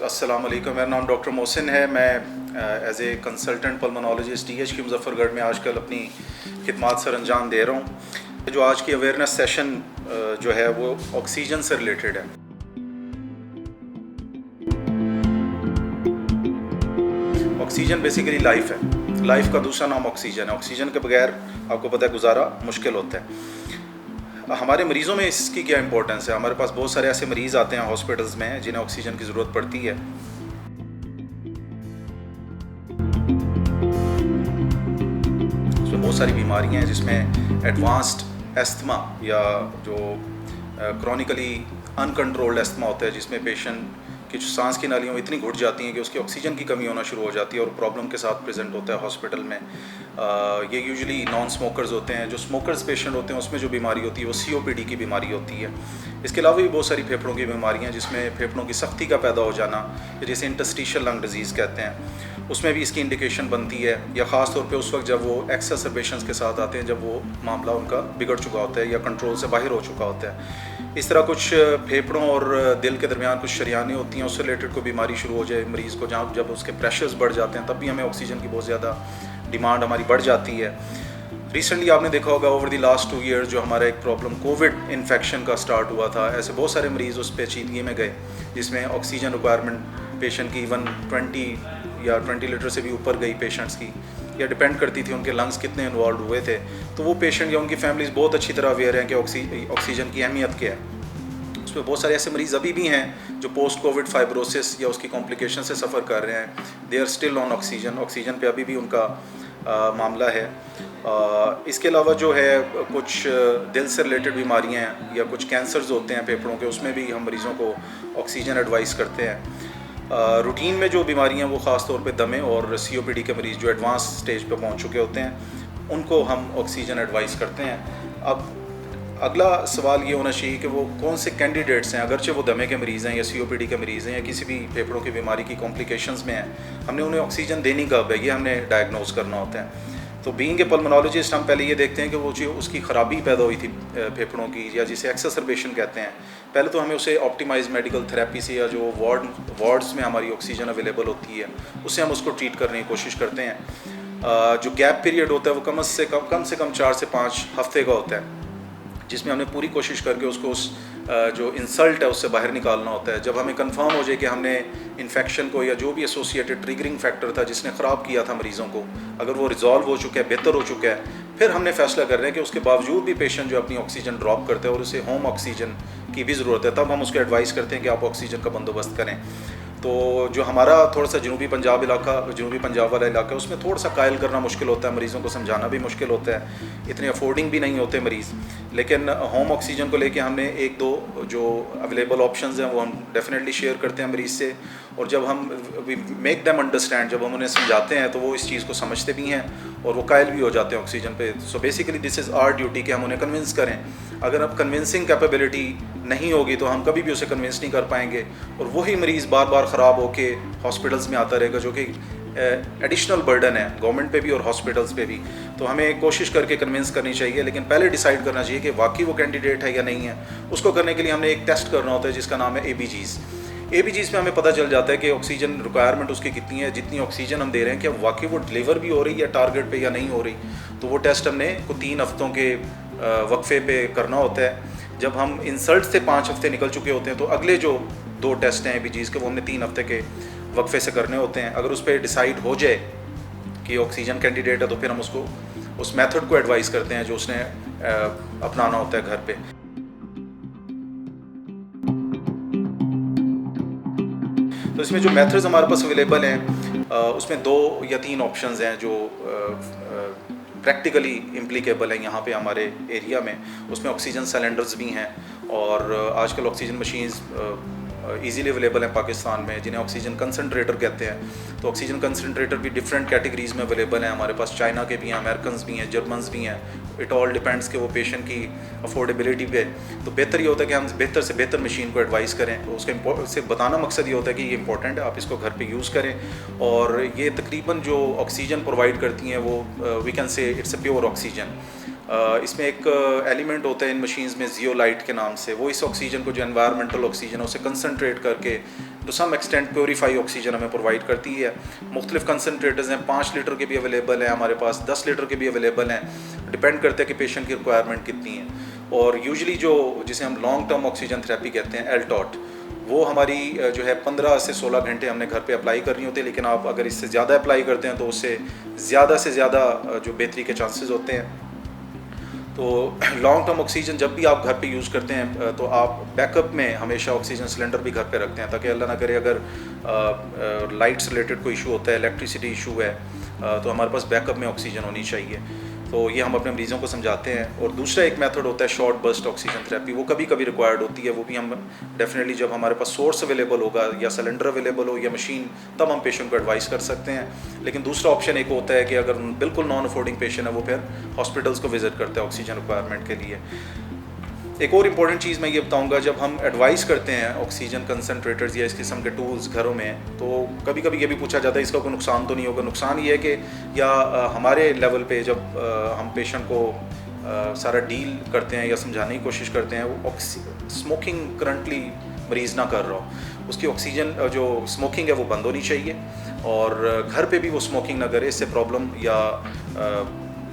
अस्सलाम वालेकुम, मेरा नाम डॉक्टर मोहसिन है। मैं as a consultant pulmonologist DHQ Muzaffargarh में आजकल अपनी खिदमात सर अंजाम दे रहा हूँ। जो आज की अवेयरनेस सेशन जो है वो ऑक्सीजन से रिलेटेड है। ऑक्सीजन बेसिकली लाइफ है। लाइफ का दूसरा नाम ऑक्सीजन है। ऑक्सीजन के बगैर आपको पता है गुजारा मुश्किल होता है। हमारे मरीज़ों में इसकी क्या इंपॉर्टेंस है? हमारे पास बहुत सारे ऐसे मरीज़ आते हैं हॉस्पिटल्स में जिन्हें ऑक्सीजन की ज़रूरत पड़ती है। उसमें बहुत सारी बीमारियां हैं जिसमें एडवांस्ड एस्थमा या जो क्रॉनिकली अनकंट्रोल्ड एस्थमा होता है, जिसमें पेशेंट की जो सांस की नालियाँ इतनी घुट जाती हैं कि उसकी ऑक्सीजन की कमी होना शुरू हो जाती है और प्रॉब्लम के साथ प्रेजेंट होता है हॉस्पिटल में। ये यूजुअली नॉन स्मोकर्स होते हैं। जो स्मोकर्स पेशेंट होते हैं उसमें जो बीमारी होती है वो COPD की बीमारी होती है। इसके अलावा भी बहुत सारी फेफड़ों की बीमारियाँ हैं जिसमें फेफड़ों की सख्ती का पैदा हो जाना, जिसे इंटरस्टिशियल लंग डिजीज़ कहते हैं, उसमें भी इसकी इंडिकेशन बनती है। या ख़ास तौर पे उस वक्त जब वो एक्सेसरबेशंस के साथ आते हैं, जब वो मामला उनका बिगड़ चुका होता है या कंट्रोल से बाहर हो चुका होता है। इस तरह कुछ फेफड़ों और दिल के दरमियान कुछ शरियानें होती हैं, उससे रिलेटेड कोई बीमारी शुरू हो जाए मरीज़ को, जहाँ जब उसके प्रेशर्स बढ़ जाते हैं तब भी हमें ऑक्सीजन की बहुत ज़्यादा डिमांड हमारी बढ़ जाती है। रिसेंटली आपने देखा होगा ओवर द लास्ट 2 ईयर जो हमारा एक प्रॉब्लम कोविड इन्फेक्शन का स्टार्ट हुआ था, ऐसे बहुत सारे मरीज़ उस पेचीदगी में गए जिसमें ऑक्सीजन रिक्वायरमेंट पेशेंट की इवन 20 लीटर से भी ऊपर गई पेशेंट्स की, या डिपेंड करती थी उनके लंग्स कितने इन्वॉल्व हुए थे। तो वो पेशेंट या उनकी फैमिलीज बहुत अच्छी तरह अवेयर हैं कि ऑक्सीजन की अहमियत क्या है। उसमें बहुत सारे ऐसे मरीज़ अभी भी हैं जो पोस्ट कोविड फाइब्रोसिस या उसकी कॉम्प्लिकेशन से सफ़र कर रहे हैं। They are still on oxygen पे अभी भी उनका मामला है। इसके अलावा जो है कुछ दिल से रिलेटेड बीमारियां हैं या कुछ कैंसर्स होते हैं फेफड़ों के, उसमें भी हम मरीज़ों को ऑक्सीजन एडवाइस करते हैं। रूटीन में जो बीमारियां वो ख़ास तौर पे दमे और COPD के मरीज़ जो एडवांस स्टेज पे पहुंच चुके होते हैं उनको हम ऑक्सीजन एडवाइस करते हैं। अब अगला सवाल ये होना चाहिए कि वो कौन से कैंडिडेट्स हैं, अगरचे वो दमे के मरीज़ हैं या COPD के मरीज़ हैं या किसी भी फेफड़ों की बीमारी की कॉम्प्लिकेशंस में हैं, हमने उन्हें ऑक्सीजन देनी कब है ये हमने डायग्नोज करना होता है। तो बीइंग ए पल्मोनोलॉजिस्ट हम पहले ये देखते हैं कि वो जो उसकी ख़राबी पैदा हुई थी फेफड़ों की, या जिसे एक्सेसरबेशन कहते हैं, पहले तो हमें उसे ऑप्टिमाइज मेडिकल थेरेपी से या जो वार्ड्स में हमारी ऑक्सीजन अवेलेबल होती है उससे हम उसको ट्रीट करने की कोशिश करते हैं। जो गैप पीरियड होता है वो कम से कम 4 से 5 हफ्ते का होता है, जिसमें हमने पूरी कोशिश करके उसको उस जो इंसल्ट है उससे बाहर निकालना होता है। जब हमें कंफर्म हो जाए कि हमने इन्फेक्शन को या जो भी एसोसिएटेड ट्रिगरिंग फैक्टर था जिसने ख़राब किया था मरीज़ों को, अगर वो रिजॉल्व हो चुका है, बेहतर हो चुका है, फिर हमने फैसला कर रहे हैं कि उसके बावजूद भी पेशेंट जो अपनी ऑक्सीजन ड्रॉप करते हैं और उसे होम ऑक्सीजन की भी ज़रूरत है, तब हम उसको एडवाइस करते हैं कि आप ऑक्सीजन का बंदोबस्त करें। तो जो हमारा थोड़ा सा जनूबी पंजाब वाला इलाका है उसमें थोड़ा सा कायल करना मुश्किल होता है, मरीज़ों को समझाना भी मुश्किल होता है, इतने अफोर्डिंग भी नहीं होते मरीज़। लेकिन होम ऑक्सीजन को लेके हमने 1-2 जो अवेलेबल ऑप्शंस हैं वो हम डेफिनेटली शेयर करते हैं मरीज़ से। और जब हम मेक देम अंडरस्टैंड, जब हम उन्हें समझाते हैं तो वो इस चीज़ को समझते भी हैं और वो कायल भी हो जाते हैं ऑक्सीजन पे। So basically this is our duty कि हम उन्हें कन्विंस करें। अगर अब कन्विंसिंग कैपेबिलिटी नहीं होगी तो हम कभी भी उसे कन्विंस नहीं कर पाएंगे और वही मरीज़ बार बार ख़राब होके हॉस्पिटल्स में आता रहेगा, जो कि एडिशनल बर्डन है गवर्नमेंट पे भी और हॉस्पिटल्स पे भी। तो हमें कोशिश करके कन्विंस करनी चाहिए, लेकिन पहले डिसाइड करना चाहिए कि वाकई वो कैंडिडेट है या नहीं है। उसको करने के लिए हमने एक टेस्ट करना होता है जिसका नाम है ABGs में हमें पता चल जाता है कि ऑक्सीजन रिक्वायरमेंट उसकी कितनी है, जितनी ऑक्सीजन हम दे रहे हैं क्या वाकई वो डिलीवर भी हो रही है टारगेट पे या नहीं हो रही। तो वो टेस्ट हमने को 3 हफ्तों के वक्फे पे करना होता है। जब हम इंसल्ट से 5 हफ्ते निकल चुके होते हैं तो अगले जो 2 टेस्ट हैं ABGs के वो हमने 3 हफ्ते के वक्फे से करने होते हैं। अगर उस पर डिसाइड हो जाए कि ऑक्सीजन कैंडिडेट है तो फिर हम उसको उस मेथड को एडवाइस करते हैं जो उसने अपनाना होता है घर पे। तो इसमें जो मेथड्स हमारे पास अवेलेबल हैं उसमें 2 या 3 ऑप्शंस हैं जो प्रैक्टिकली इम्प्लीकेबल हैं यहाँ पे हमारे एरिया में। उसमें ऑक्सीजन सिलेंडर्स भी हैं और आजकल ऑक्सीजन मशीन्स ईज़िली अवेलेबल हैं पाकिस्तान में, जिन्हें ऑक्सीजन कंसनट्रेटर कहते हैं। तो ऑक्सीजन कंसनट्रेटर भी डिफरेंट कैटेगरीज़ में अवेलेबल हैं हमारे पास। चाइना के भी हैं, अमेरिकन्स भी हैं, जर्मन्स भी हैं। इट ऑल डिपेंड्स कि वो पेशेंट की अफोर्डेबिलिटी पे। तो बेहतर ये होता है कि हम बेहतर से बेहतर मशीन को एडवाइस करें। तो उससे बताना मकसद ये होता है कि ये इंपॉर्टेंट है, आप इसको घर पे यूज़ करें। और ये तकरीबन जो ऑक्सीजन प्रोवाइड करती हैं वो we can say it's a pure oxygen. इसमें एक एलिमेंट होता है इन मशीन्स में जियोलाइट के नाम से, वो इस ऑक्सीजन को जो एनवायरमेंटल ऑक्सीजन है उसे कंसनट्रेट करके to some extent purify oxygen हमें प्रोवाइड करती है। मुख्तलिफ कंसनट्रेटर्स हैं, 5 लीटर के भी अवेलेबल हैं हमारे पास, 10 लीटर के भी अवेलेबल हैं, डिपेंड करता है कि पेशेंट की रिक्वायरमेंट कितनी है। और यूजुअली जो जिसे हम लॉन्ग टर्म ऑक्सीजन थेरेपी कहते हैं, एलटॉट, वो हमारी जो है 15 से 16 घंटे हमने घर पे अप्लाई करनी होती है, लेकिन आप अगर इससे ज़्यादा अप्लाई करते हैं तो उससे ज़्यादा से ज़्यादा जो बेहतरी के चांसेस होते हैं। तो लॉन्ग टर्म ऑक्सीजन जब भी आप घर पे यूज़ करते हैं तो आप बैकअप में हमेशा ऑक्सीजन सिलेंडर भी घर पे रखते हैं, ताकि अल्लाह ना करे अगर लाइट्स रिलेटेड कोई इशू होता है, इलेक्ट्रिसिटी इशू है, तो हमारे पास बैकअप में ऑक्सीजन होनी चाहिए। तो ये हम अपने मरीज़ों को समझाते हैं। और दूसरा एक मेथड होता है शॉर्ट बर्स्ट ऑक्सीजन थेरेपी, वो कभी कभी रिक्वायर्ड होती है, वो भी हम डेफिनेटली जब हमारे पास सोर्स अवेलेबल होगा या सिलेंडर अवेलेबल हो या मशीन, तब हम पेशेंट को एडवाइस कर सकते हैं। लेकिन दूसरा ऑप्शन एक होता है कि अगर बिल्कुल नॉन अफोर्डिंग पेशेंट है, वो फिर हॉस्पिटल्स को विजिट करते हैं ऑक्सीजन रिक्वायरमेंट के लिए। एक और इम्पॉर्टेंट चीज़ मैं ये बताऊंगा, जब हम एडवाइस करते हैं ऑक्सीजन कंसनट्रेटर्स या इस किस्म के टूल्स घरों में, तो कभी कभी ये भी पूछा जाता है इसका कोई नुकसान तो नहीं होगा। नुकसान ये है कि या हमारे लेवल पे जब हम पेशेंट को सारा डील करते हैं या समझाने की कोशिश करते हैं, वो स्मोकिंग करंटली मरीज़ ना कर रहा हो, उसकी ऑक्सीजन जो स्मोकिंग है वो बंद होनी चाहिए, और घर पे भी वो स्मोकिंग ना करे, इससे प्रॉब्लम या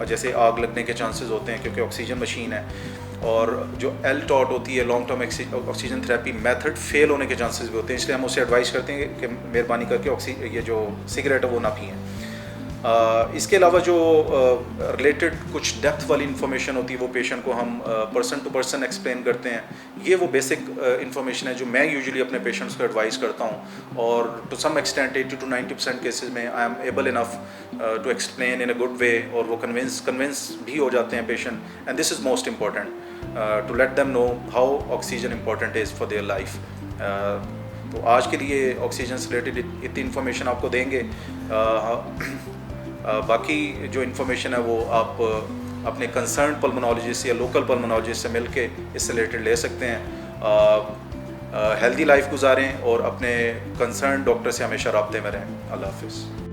जैसे आग लगने के चांसेस होते हैं, क्योंकि ऑक्सीजन मशीन है। और जो एलटॉट होती है long term oxygen therapy method, fail होने के चांसेस भी होते हैं, इसलिए हम उसे एडवाइस करते हैं कि मेहरबानी करके ये जो सिगरेट है वो ना पिएँ। इसके अलावा जो रिलेटेड कुछ डेप्थ वाली इन्फॉर्मेशन होती है, वो पेशेंट को हम पर्सन टू पर्सन एक्सप्लेन करते हैं। ये वो बेसिक इन्फॉर्मेशन है जो मैं यूजुअली अपने पेशेंट्स को एडवाइस करता हूँ, और to some extent 80 to 90% cases में I am able enough to explain in a good way, और वो कन्विंस भी हो जाते हैं patient. And this is most important to let them know how oxygen important is for their life. तो आज के लिए ऑक्सीजन से रिलेटेड इतनी इन्फॉर्मेशन आपको देंगे। बाकी जो इन्फॉर्मेशन है वो आप अपने कंसर्न पल्मोनोलॉजिस्ट या लोकल पल्मोनोलॉजिस्ट से मिल के इससे रिलेटेड ले सकते हैं। हेल्दी लाइफ गुजारें और अपने कंसर्न डॉक्टर से हमेशा राब्ते में रहें। अल्लाह हाफिज़।